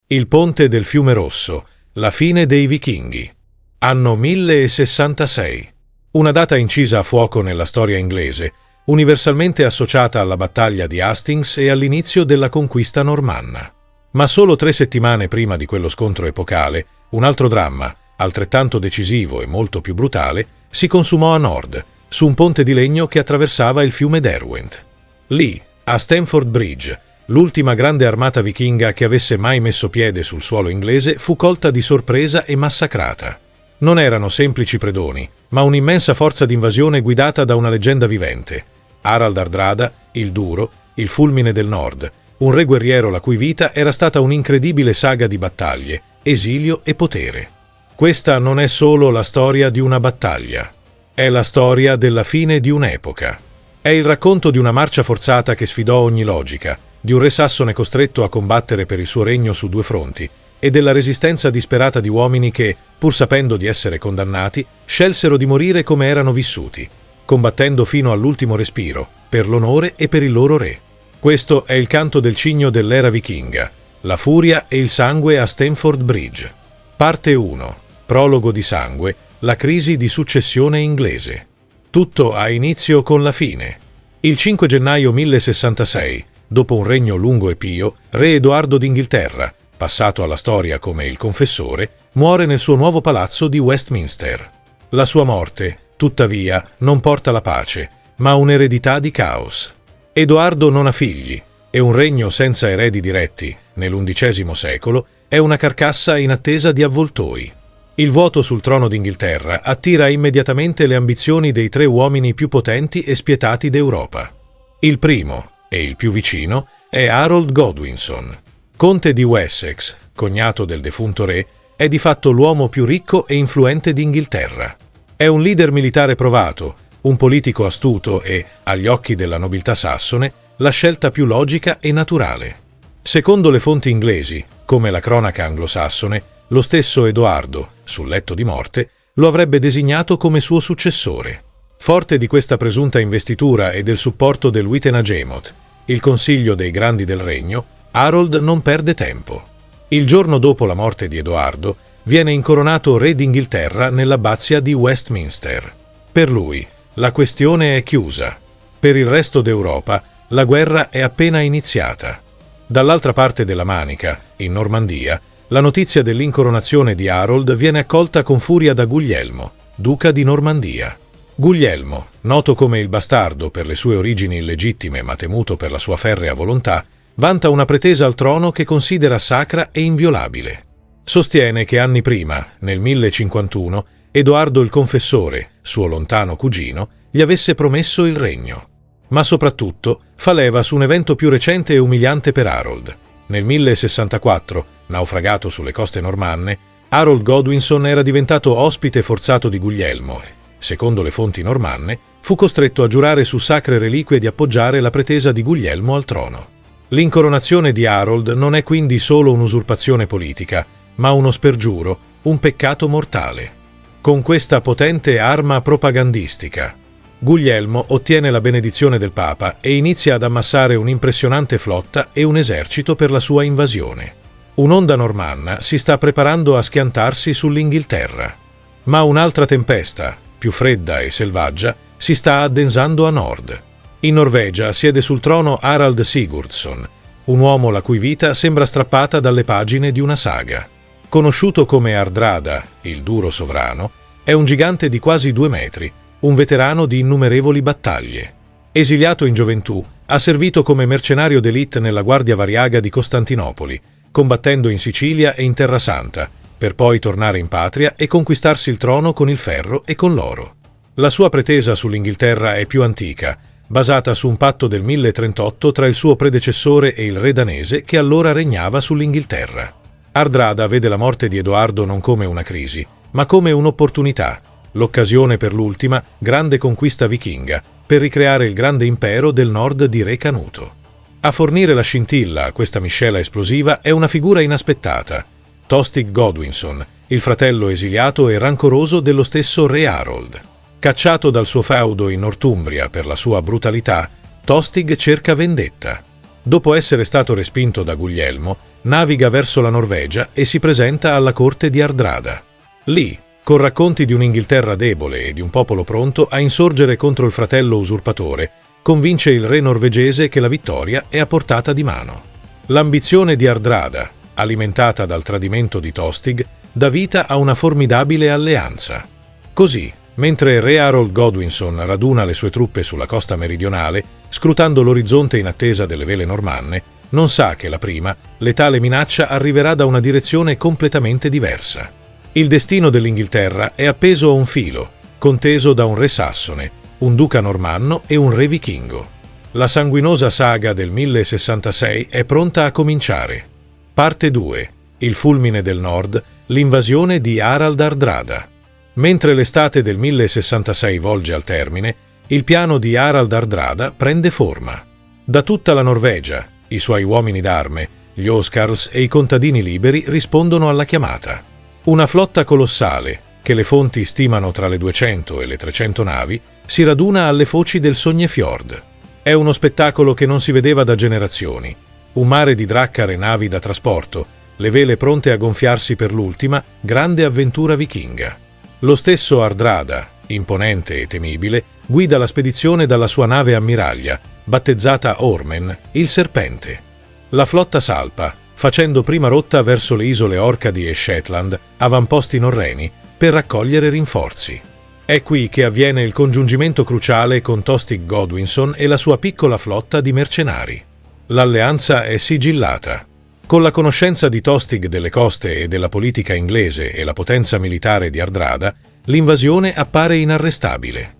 Il ponte del Fiume Rosso, la fine dei Vichinghi. Anno 1066. Una data incisa a fuoco nella storia inglese, universalmente associata alla battaglia di Hastings e all'inizio della conquista normanna. Ma solo 3 settimane prima di quello scontro epocale, un altro dramma, altrettanto decisivo e molto più brutale, si consumò a nord, su un ponte di legno che attraversava il fiume Derwent. Lì, a Stamford Bridge, l'ultima grande armata vichinga che avesse mai messo piede sul suolo inglese fu colta di sorpresa e massacrata. Non erano semplici predoni, ma un'immensa forza d'invasione guidata da una leggenda vivente. Harald Hardrada, il Duro, il Fulmine del Nord, un re guerriero la cui vita era stata un'incredibile saga di battaglie, esilio e potere. Questa non è solo la storia di una battaglia, è la storia della fine di un'epoca. È il racconto di una marcia forzata che sfidò ogni logica, di un re sassone costretto a combattere per il suo regno su 2 fronti, e della resistenza disperata di uomini che, pur sapendo di essere condannati, scelsero di morire come erano vissuti, combattendo fino all'ultimo respiro, per l'onore e per il loro re. Questo è il canto del cigno dell'era vichinga, la furia e il sangue a Stamford Bridge. Parte 1. Prologo di sangue, la crisi di successione inglese. Tutto ha inizio con la fine. Il 5 gennaio 1066, dopo un regno lungo e pio, re Edoardo d'Inghilterra, passato alla storia come il Confessore, muore nel suo nuovo palazzo di Westminster. La sua morte, tuttavia, non porta la pace, ma un'eredità di caos. Edoardo non ha figli, e un regno senza eredi diretti, nell'undicesimo secolo, è una carcassa in attesa di avvoltoi. Il vuoto sul trono d'Inghilterra attira immediatamente le ambizioni dei 3 uomini più potenti e spietati d'Europa. Il primo, e il più vicino, è Harold Godwinson. Conte di Wessex, cognato del defunto re, è di fatto l'uomo più ricco e influente d'Inghilterra. È un leader militare provato, un politico astuto e, agli occhi della nobiltà sassone, la scelta più logica e naturale. Secondo le fonti inglesi, come la cronaca anglosassone, lo stesso Edoardo, sul letto di morte, lo avrebbe designato come suo successore. Forte di questa presunta investitura e del supporto del Witenagemot, il consiglio dei grandi del regno, Harold non perde tempo. Il giorno dopo la morte di Edoardo, viene incoronato re d'Inghilterra nell'abbazia di Westminster. Per lui, la questione è chiusa. Per il resto d'Europa, la guerra è appena iniziata. Dall'altra parte della Manica, in Normandia, la notizia dell'incoronazione di Harold viene accolta con furia da Guglielmo, duca di Normandia. Guglielmo, noto come il bastardo per le sue origini illegittime ma temuto per la sua ferrea volontà, vanta una pretesa al trono che considera sacra e inviolabile. Sostiene che anni prima, nel 1051, Edoardo il Confessore, suo lontano cugino, gli avesse promesso il regno. Ma soprattutto fa leva su un evento più recente e umiliante per Harold. Nel 1064, naufragato sulle coste normanne, Harold Godwinson era diventato ospite forzato di Guglielmo e, secondo le fonti normanne, fu costretto a giurare su sacre reliquie di appoggiare la pretesa di Guglielmo al trono. L'incoronazione di Harold non è quindi solo un'usurpazione politica, ma uno spergiuro, un peccato mortale. Con questa potente arma propagandistica, Guglielmo ottiene la benedizione del Papa e inizia ad ammassare un'impressionante flotta e un esercito per la sua invasione. Un'onda normanna si sta preparando a schiantarsi sull'Inghilterra. Ma un'altra tempesta, più fredda e selvaggia, si sta addensando a nord. In Norvegia siede sul trono Harald Sigurdsson, un uomo la cui vita sembra strappata dalle pagine di una saga. Conosciuto come Hardrada, il Duro sovrano, è un gigante di quasi 2 metri, un veterano di innumerevoli battaglie. Esiliato in gioventù, ha servito come mercenario d'élite nella Guardia Variaga di Costantinopoli, combattendo in Sicilia e in Terra Santa, per poi tornare in patria e conquistarsi il trono con il ferro e con l'oro. La sua pretesa sull'Inghilterra è più antica, basata su un patto del 1038 tra il suo predecessore e il re danese che allora regnava sull'Inghilterra. Hardrada vede la morte di Edoardo non come una crisi, ma come un'opportunità, l'occasione per l'ultima grande conquista vichinga, per ricreare il grande impero del nord di Re Canuto. A fornire la scintilla a questa miscela esplosiva è una figura inaspettata, Tostig Godwinson, il fratello esiliato e rancoroso dello stesso re Harold. Cacciato dal suo feudo in Northumbria per la sua brutalità, Tostig cerca vendetta. Dopo essere stato respinto da Guglielmo, naviga verso la Norvegia e si presenta alla corte di Hardrada. Lì, con racconti di un'Inghilterra debole e di un popolo pronto a insorgere contro il fratello usurpatore, convince il re norvegese che la vittoria è a portata di mano. L'ambizione di Hardrada, alimentata dal tradimento di Tostig, dà vita a una formidabile alleanza. Così, mentre re Harold Godwinson raduna le sue truppe sulla costa meridionale, scrutando l'orizzonte in attesa delle vele normanne, non sa che la prima, letale minaccia arriverà da una direzione completamente diversa. Il destino dell'Inghilterra è appeso a un filo, conteso da un re sassone, un duca normanno e un re vichingo. La sanguinosa saga del 1066 è pronta a cominciare. Parte 2. Il fulmine del nord, l'invasione di Harald Hardrada. Mentre l'estate del 1066 volge al termine, il piano di Harald Hardrada prende forma. Da tutta la Norvegia, i suoi uomini d'arme, gli Oscarls e i contadini liberi rispondono alla chiamata. Una flotta colossale, che le fonti stimano tra le 200 e le 300 navi, si raduna alle foci del Sognefjord. È uno spettacolo che non si vedeva da generazioni. Un mare di drakkar e navi da trasporto, le vele pronte a gonfiarsi per l'ultima, grande avventura vichinga. Lo stesso Hardrada, imponente e temibile, guida la spedizione dalla sua nave ammiraglia, battezzata Ormen, il Serpente. La flotta salpa, facendo prima rotta verso le isole Orcadi e Shetland, avamposti norreni, per raccogliere rinforzi. È qui che avviene il congiungimento cruciale con Tostig Godwinson e la sua piccola flotta di mercenari. L'alleanza è sigillata. Con la conoscenza di Tostig delle coste e della politica inglese e la potenza militare di Hardrada, l'invasione appare inarrestabile.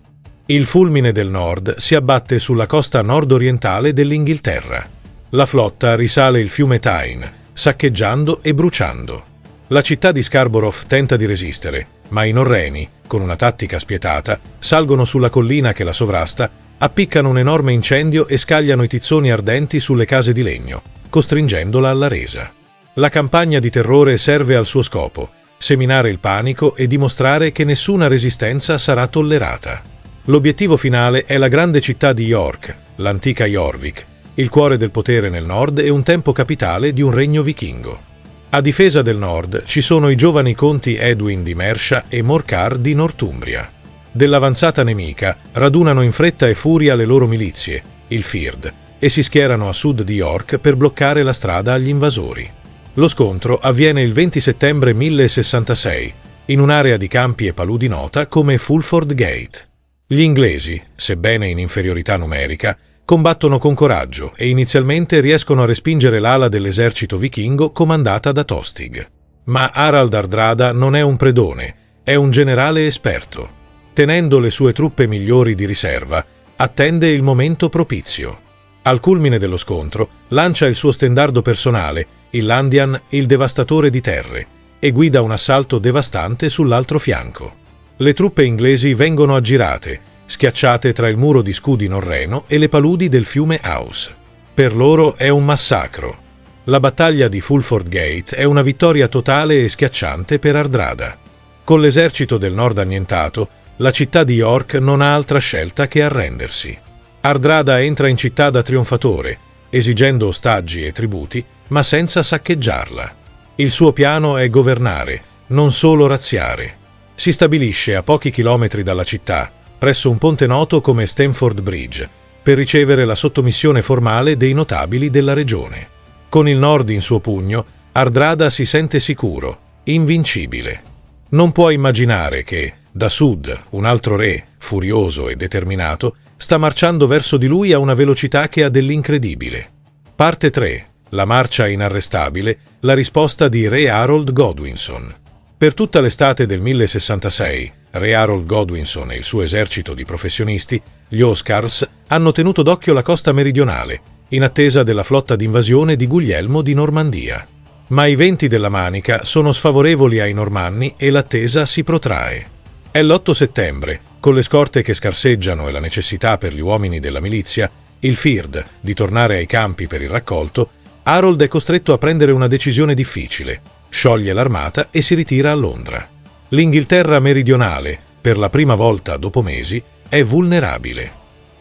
Il fulmine del nord si abbatte sulla costa nord-orientale dell'Inghilterra. La flotta risale il fiume Tyne, saccheggiando e bruciando. La città di Scarborough tenta di resistere, ma i norreni, con una tattica spietata, salgono sulla collina che la sovrasta, appiccano un enorme incendio e scagliano i tizzoni ardenti sulle case di legno, costringendola alla resa. La campagna di terrore serve al suo scopo, seminare il panico e dimostrare che nessuna resistenza sarà tollerata. L'obiettivo finale è la grande città di York, l'antica Jorvik, il cuore del potere nel nord e un tempo capitale di un regno vichingo. A difesa del nord ci sono i giovani conti Edwin di Mercia e Morcar di Northumbria. Dell'avanzata nemica radunano in fretta e furia le loro milizie, il Fyrd, e si schierano a sud di York per bloccare la strada agli invasori. Lo scontro avviene il 20 settembre 1066, in un'area di campi e paludi nota come Fulford Gate. Gli inglesi, sebbene in inferiorità numerica, combattono con coraggio e inizialmente riescono a respingere l'ala dell'esercito vichingo comandata da Tostig. Ma Harald Hardrada non è un predone, è un generale esperto. Tenendo le sue truppe migliori di riserva, attende il momento propizio. Al culmine dello scontro, lancia il suo stendardo personale, il Landian, il devastatore di terre, e guida un assalto devastante sull'altro fianco. Le truppe inglesi vengono aggirate, schiacciate tra il muro di scudi norreno e le paludi del fiume Ouse. Per loro è un massacro. La battaglia di Fulford Gate è una vittoria totale e schiacciante per Hardrada. Con l'esercito del nord annientato, la città di York non ha altra scelta che arrendersi. Hardrada entra in città da trionfatore, esigendo ostaggi e tributi, ma senza saccheggiarla. Il suo piano è governare, non solo razziare. Si stabilisce a pochi chilometri dalla città, presso un ponte noto come Stamford Bridge, per ricevere la sottomissione formale dei notabili della regione. Con il nord in suo pugno, Hardrada si sente sicuro, invincibile. Non può immaginare che, da sud, un altro re, furioso e determinato, sta marciando verso di lui a una velocità che ha dell'incredibile. Parte 3. La marcia inarrestabile, la risposta di re Harold Godwinson. Per tutta l'estate del 1066, re Harold Godwinson e il suo esercito di professionisti, gli Oscarls, hanno tenuto d'occhio la costa meridionale, in attesa della flotta d'invasione di Guglielmo di Normandia. Ma i venti della Manica sono sfavorevoli ai normanni e l'attesa si protrae. È l'8 settembre, con le scorte che scarseggiano e la necessità per gli uomini della milizia, il Fyrd, di tornare ai campi per il raccolto, Harold è costretto a prendere una decisione difficile, scioglie l'armata e si ritira a Londra. L'Inghilterra meridionale, per la prima volta dopo mesi, è vulnerabile.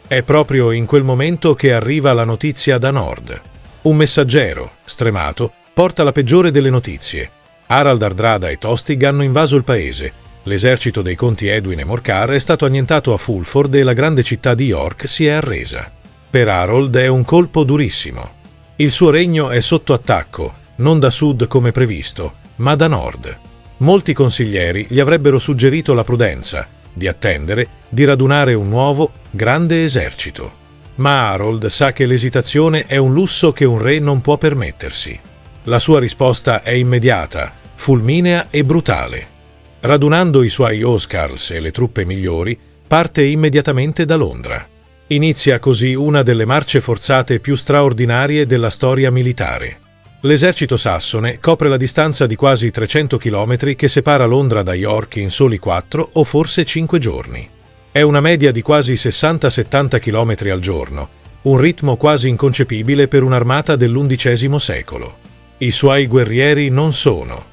È proprio in quel momento che arriva la notizia da nord. Un messaggero, stremato, porta la peggiore delle notizie. Harald Hardrada e Tostig hanno invaso il paese. L'esercito dei conti Edwin e Morcar è stato annientato a Fulford e la grande città di York si è arresa. Per Harold è un colpo durissimo. Il suo regno è sotto attacco, non da sud come previsto, ma da nord. Molti consiglieri gli avrebbero suggerito la prudenza, di attendere, di radunare un nuovo, grande esercito. Ma Harold sa che l'esitazione è un lusso che un re non può permettersi. La sua risposta è immediata, fulminea e brutale. Radunando i suoi Oscars e le truppe migliori, parte immediatamente da Londra. Inizia così una delle marce forzate più straordinarie della storia militare. L'esercito sassone copre la distanza di quasi 300 km che separa Londra da York in soli 4 o forse 5 giorni. È una media di quasi 60-70 km al giorno, un ritmo quasi inconcepibile per un'armata dell'XI secolo. I suoi guerrieri non sono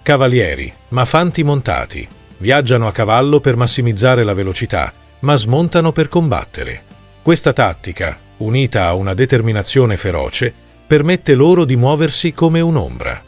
cavalieri, ma fanti montati. Viaggiano a cavallo per massimizzare la velocità, ma smontano per combattere. Questa tattica, unita a una determinazione feroce, permette loro di muoversi come un'ombra.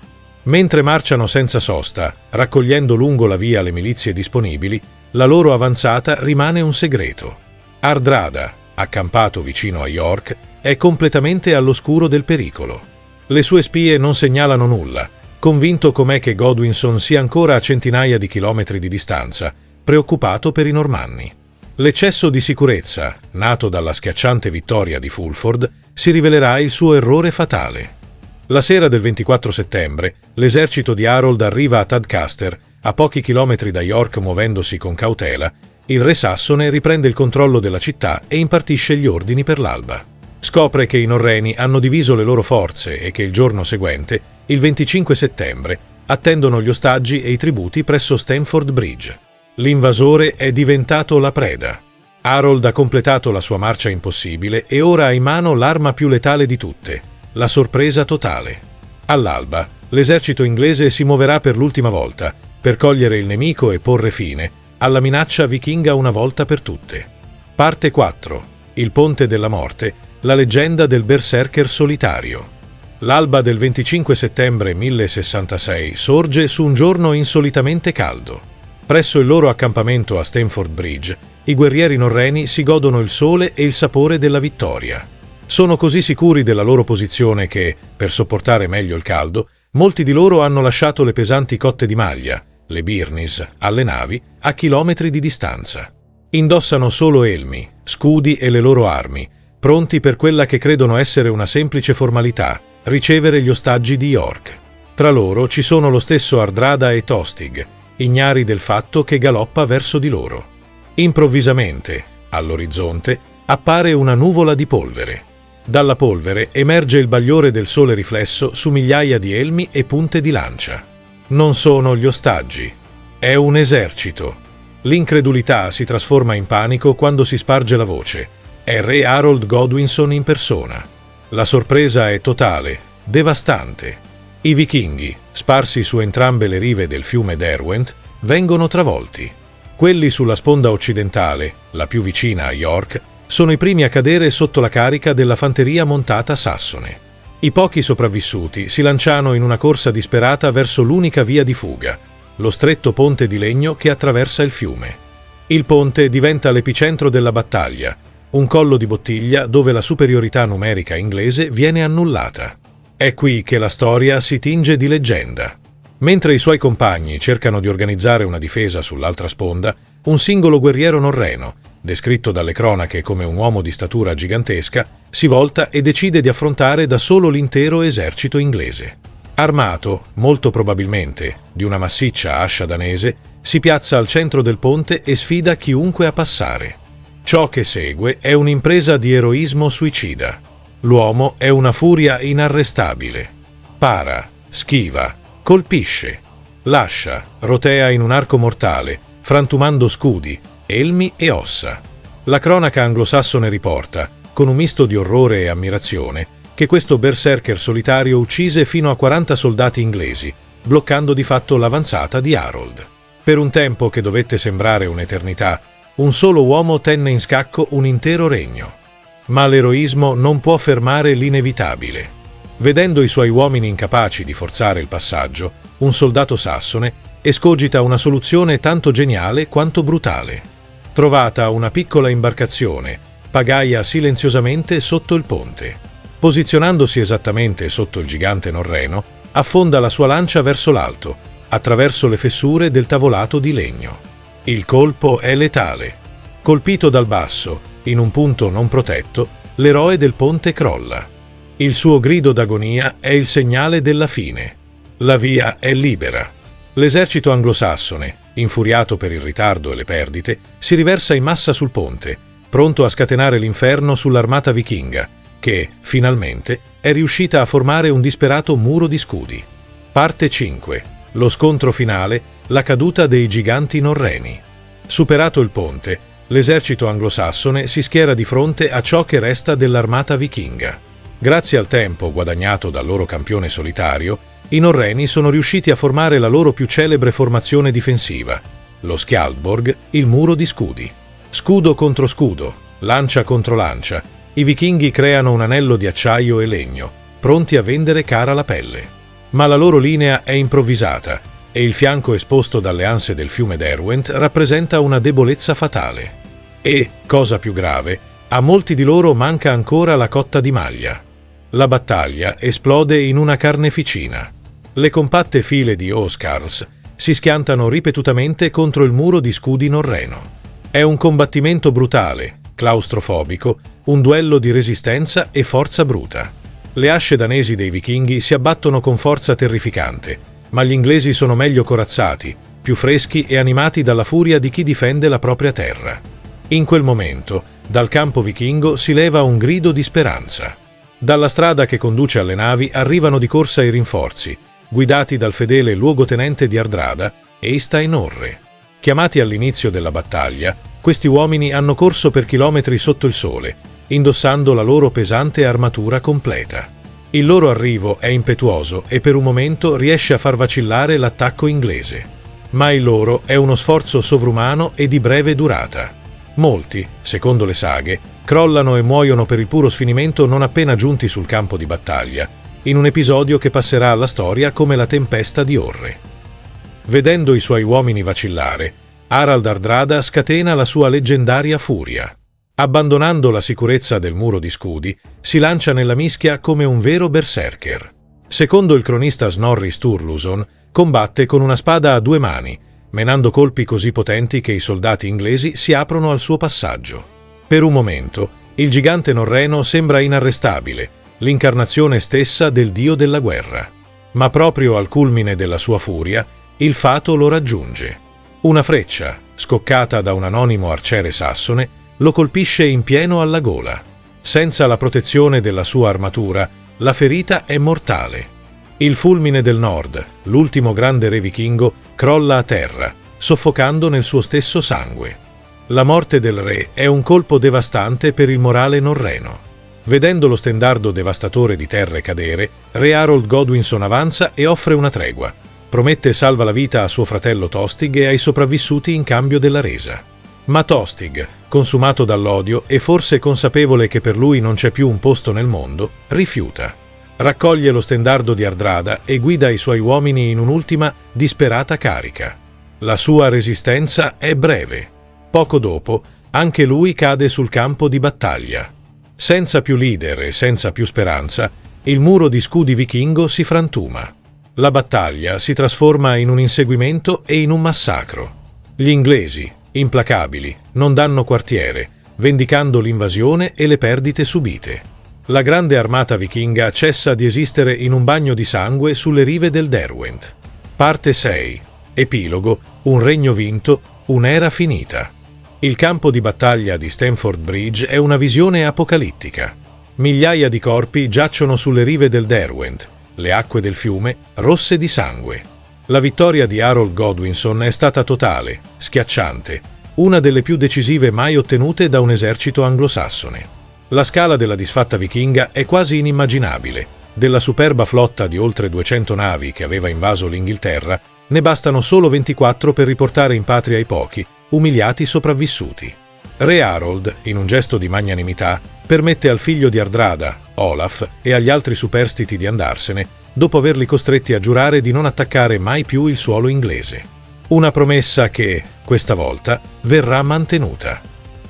Mentre marciano senza sosta, raccogliendo lungo la via le milizie disponibili, la loro avanzata rimane un segreto. Hardrada, accampato vicino a York, è completamente all'oscuro del pericolo. Le sue spie non segnalano nulla, convinto com'è che Godwinson sia ancora a centinaia di chilometri di distanza, preoccupato per i normanni. L'eccesso di sicurezza, nato dalla schiacciante vittoria di Fulford, si rivelerà il suo errore fatale. La sera del 24 settembre, l'esercito di Harold arriva a Tadcaster, a pochi chilometri da York muovendosi con cautela. Il re sassone riprende il controllo della città e impartisce gli ordini per l'alba. Scopre che i norreni hanno diviso le loro forze e che il giorno seguente, il 25 settembre, attendono gli ostaggi e i tributi presso Stamford Bridge. L'invasore è diventato la preda. Harold ha completato la sua marcia impossibile e ora ha in mano l'arma più letale di tutte, la sorpresa totale. All'alba, l'esercito inglese si muoverà per l'ultima volta, per cogliere il nemico e porre fine alla minaccia vichinga una volta per tutte. Parte 4. Il Ponte della Morte, la leggenda del berserker solitario. L'alba del 25 settembre 1066 sorge su un giorno insolitamente caldo. Presso il loro accampamento a Stamford Bridge, i guerrieri norreni si godono il sole e il sapore della vittoria. Sono così sicuri della loro posizione che, per sopportare meglio il caldo, molti di loro hanno lasciato le pesanti cotte di maglia, le birnis, alle navi, a chilometri di distanza. Indossano solo elmi, scudi e le loro armi, pronti per quella che credono essere una semplice formalità, ricevere gli ostaggi di York. Tra loro ci sono lo stesso Hardrada e Tostig, ignari del fatto che galoppa verso di loro. Improvvisamente, all'orizzonte, appare una nuvola di polvere. Dalla polvere emerge il bagliore del sole riflesso su migliaia di elmi e punte di lancia. Non sono gli ostaggi, è un esercito. L'incredulità si trasforma in panico quando si sparge la voce. È re Harold Godwinson in persona. La sorpresa è totale, devastante. I vichinghi, sparsi su entrambe le rive del fiume Derwent, vengono travolti. Quelli sulla sponda occidentale, la più vicina a York, sono i primi a cadere sotto la carica della fanteria montata sassone. I pochi sopravvissuti si lanciano in una corsa disperata verso l'unica via di fuga, lo stretto ponte di legno che attraversa il fiume. Il ponte diventa l'epicentro della battaglia, un collo di bottiglia dove la superiorità numerica inglese viene annullata. È qui che la storia si tinge di leggenda. Mentre i suoi compagni cercano di organizzare una difesa sull'altra sponda, un singolo guerriero norreno, descritto dalle cronache come un uomo di statura gigantesca, si volta e decide di affrontare da solo l'intero esercito inglese. Armato, molto probabilmente, di una massiccia ascia danese, si piazza al centro del ponte e sfida chiunque a passare. Ciò che segue è un'impresa di eroismo suicida. L'uomo è una furia inarrestabile. Para, schiva, colpisce, lascia, rotea in un arco mortale, frantumando scudi, elmi e ossa. La cronaca anglosassone riporta, con un misto di orrore e ammirazione, che questo berserker solitario uccise fino a 40 soldati inglesi, bloccando di fatto l'avanzata di Harold. Per un tempo che dovette sembrare un'eternità, un solo uomo tenne in scacco un intero regno. Ma l'eroismo non può fermare l'inevitabile. Vedendo i suoi uomini incapaci di forzare il passaggio, un soldato sassone escogita una soluzione tanto geniale quanto brutale. Trovata una piccola imbarcazione, pagaia silenziosamente sotto il ponte. Posizionandosi esattamente sotto il gigante norreno, affonda la sua lancia verso l'alto, attraverso le fessure del tavolato di legno. Il colpo è letale. Colpito dal basso, in un punto non protetto, l'eroe del ponte crolla. Il suo grido d'agonia è il segnale della fine. La via è libera. L'esercito anglosassone, infuriato per il ritardo e le perdite, si riversa in massa sul ponte, pronto a scatenare l'inferno sull'armata vichinga, che, finalmente, è riuscita a formare un disperato muro di scudi. Parte 5. Lo scontro finale, la caduta dei giganti norreni. Superato il ponte, l'esercito anglosassone si schiera di fronte a ciò che resta dell'armata vichinga. Grazie al tempo guadagnato dal loro campione solitario, i norreni sono riusciti a formare la loro più celebre formazione difensiva, lo Skjaldborg, il muro di scudi. Scudo contro scudo, lancia contro lancia, i vichinghi creano un anello di acciaio e legno, pronti a vendere cara la pelle. Ma la loro linea è improvvisata e il fianco esposto dalle anse del fiume Derwent rappresenta una debolezza fatale. E, cosa più grave, a molti di loro manca ancora la cotta di maglia. La battaglia esplode in una carneficina. Le compatte file di Oscars si schiantano ripetutamente contro il muro di scudi norreno. È un combattimento brutale, claustrofobico, un duello di resistenza e forza bruta. Le asce danesi dei vichinghi si abbattono con forza terrificante, ma gli inglesi sono meglio corazzati, più freschi e animati dalla furia di chi difende la propria terra. In quel momento, dal campo vichingo si leva un grido di speranza. Dalla strada che conduce alle navi arrivano di corsa i rinforzi, guidati dal fedele luogotenente di Hardrada, Eystein Orre. Chiamati all'inizio della battaglia, questi uomini hanno corso per chilometri sotto il sole, indossando la loro pesante armatura completa. Il loro arrivo è impetuoso e per un momento riesce a far vacillare l'attacco inglese. Ma il loro è uno sforzo sovrumano e di breve durata. Molti, secondo le saghe, crollano e muoiono per il puro sfinimento non appena giunti sul campo di battaglia, in un episodio che passerà alla storia come la tempesta di Orre. Vedendo i suoi uomini vacillare, Harald Hardrada scatena la sua leggendaria furia. Abbandonando la sicurezza del muro di scudi, si lancia nella mischia come un vero berserker. Secondo il cronista Snorri Sturluson, combatte con una spada a due mani, menando colpi così potenti che i soldati inglesi si aprono al suo passaggio. Per un momento, il gigante norreno sembra inarrestabile, l'incarnazione stessa del dio della guerra. Ma proprio al culmine della sua furia, il fato lo raggiunge. Una freccia, scoccata da un anonimo arciere sassone, lo colpisce in pieno alla gola. Senza la protezione della sua armatura, la ferita è mortale. Il fulmine del nord, l'ultimo grande re vichingo, crolla a terra, soffocando nel suo stesso sangue. La morte del re è un colpo devastante per il morale norreno. Vedendo lo stendardo devastatore di terre cadere, re Harold Godwinson avanza e offre una tregua. Promette salva la vita a suo fratello Tostig e ai sopravvissuti in cambio della resa. Ma Tostig, consumato dall'odio e forse consapevole che per lui non c'è più un posto nel mondo, rifiuta. Raccoglie lo stendardo di Hardrada e guida i suoi uomini in un'ultima, disperata carica. La sua resistenza è breve. Poco dopo, anche lui cade sul campo di battaglia. Senza più leader e senza più speranza, il muro di scudi vichingo si frantuma. La battaglia si trasforma in un inseguimento e in un massacro. Gli inglesi, implacabili, non danno quartiere, vendicando l'invasione e le perdite subite. La grande armata vichinga cessa di esistere in un bagno di sangue sulle rive del Derwent. Parte 6. Epilogo. Un regno vinto, un'era finita. Il campo di battaglia di Stamford Bridge è una visione apocalittica. Migliaia di corpi giacciono sulle rive del Derwent, le acque del fiume rosse di sangue. La vittoria di Harold Godwinson è stata totale, schiacciante, una delle più decisive mai ottenute da un esercito anglosassone. La scala della disfatta vichinga è quasi inimmaginabile. Della superba flotta di oltre 200 navi che aveva invaso l'Inghilterra, ne bastano solo 24 per riportare in patria i pochi, umiliati sopravvissuti. Re Harold, in un gesto di magnanimità, permette al figlio di Hardrada, Olaf, e agli altri superstiti di andarsene, dopo averli costretti a giurare di non attaccare mai più il suolo inglese. Una promessa che, questa volta, verrà mantenuta.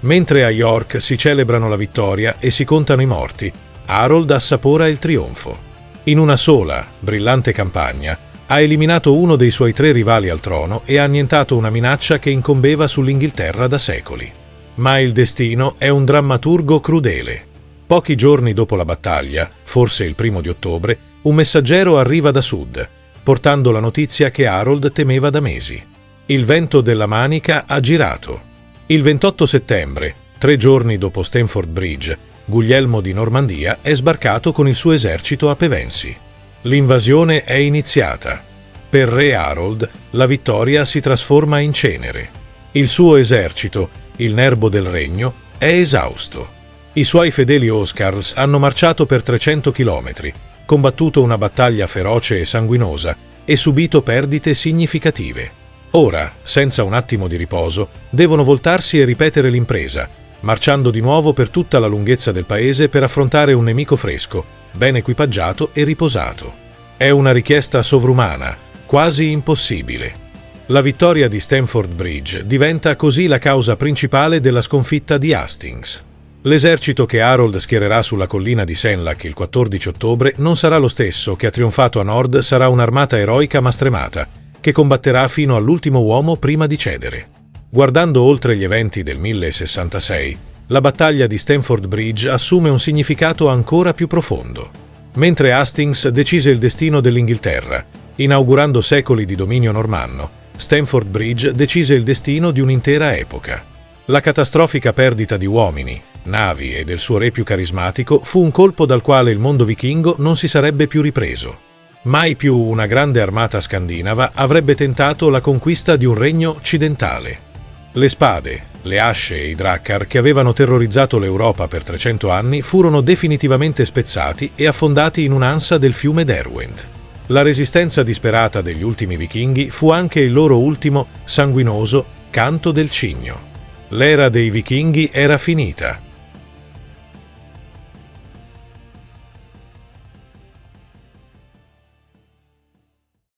Mentre a York si celebrano la vittoria e si contano i morti, Harold assapora il trionfo. In una sola, brillante campagna, ha eliminato uno dei suoi 3 rivali al trono e ha annientato una minaccia che incombeva sull'Inghilterra da secoli. Ma il destino è un drammaturgo crudele. Pochi giorni dopo la battaglia, forse il 1° di ottobre, un messaggero arriva da sud, portando la notizia che Harold temeva da mesi. Il vento della Manica ha girato. Il 28 settembre, 3 giorni dopo Stamford Bridge, Guglielmo di Normandia è sbarcato con il suo esercito a Pevensey. L'invasione è iniziata. Per Re Harold, la vittoria si trasforma in cenere. Il suo esercito, il nerbo del regno, è esausto. I suoi fedeli Oscars hanno marciato per 300 chilometri, combattuto una battaglia feroce e sanguinosa e subito perdite significative. Ora, senza un attimo di riposo, devono voltarsi e ripetere l'impresa, marciando di nuovo per tutta la lunghezza del paese per affrontare un nemico fresco, ben equipaggiato e riposato. È una richiesta sovrumana, quasi impossibile. La vittoria di Stamford Bridge diventa così la causa principale della sconfitta di Hastings. L'esercito che Harold schiererà sulla collina di Senlac il 14 ottobre non sarà lo stesso che ha trionfato a nord, sarà un'armata eroica ma stremata, che combatterà fino all'ultimo uomo prima di cedere. Guardando oltre gli eventi del 1066, la battaglia di Stamford Bridge assume un significato ancora più profondo. Mentre Hastings decise il destino dell'Inghilterra, inaugurando secoli di dominio normanno, Stamford Bridge decise il destino di un'intera epoca. La catastrofica perdita di uomini, navi e del suo re più carismatico fu un colpo dal quale il mondo vichingo non si sarebbe più ripreso. Mai più una grande armata scandinava avrebbe tentato la conquista di un regno occidentale. Le spade, le asce e i drakkar che avevano terrorizzato l'Europa per 300 anni furono definitivamente spezzati e affondati in un'ansa del fiume Derwent. La resistenza disperata degli ultimi vichinghi fu anche il loro ultimo, sanguinoso, canto del cigno. L'era dei vichinghi era finita.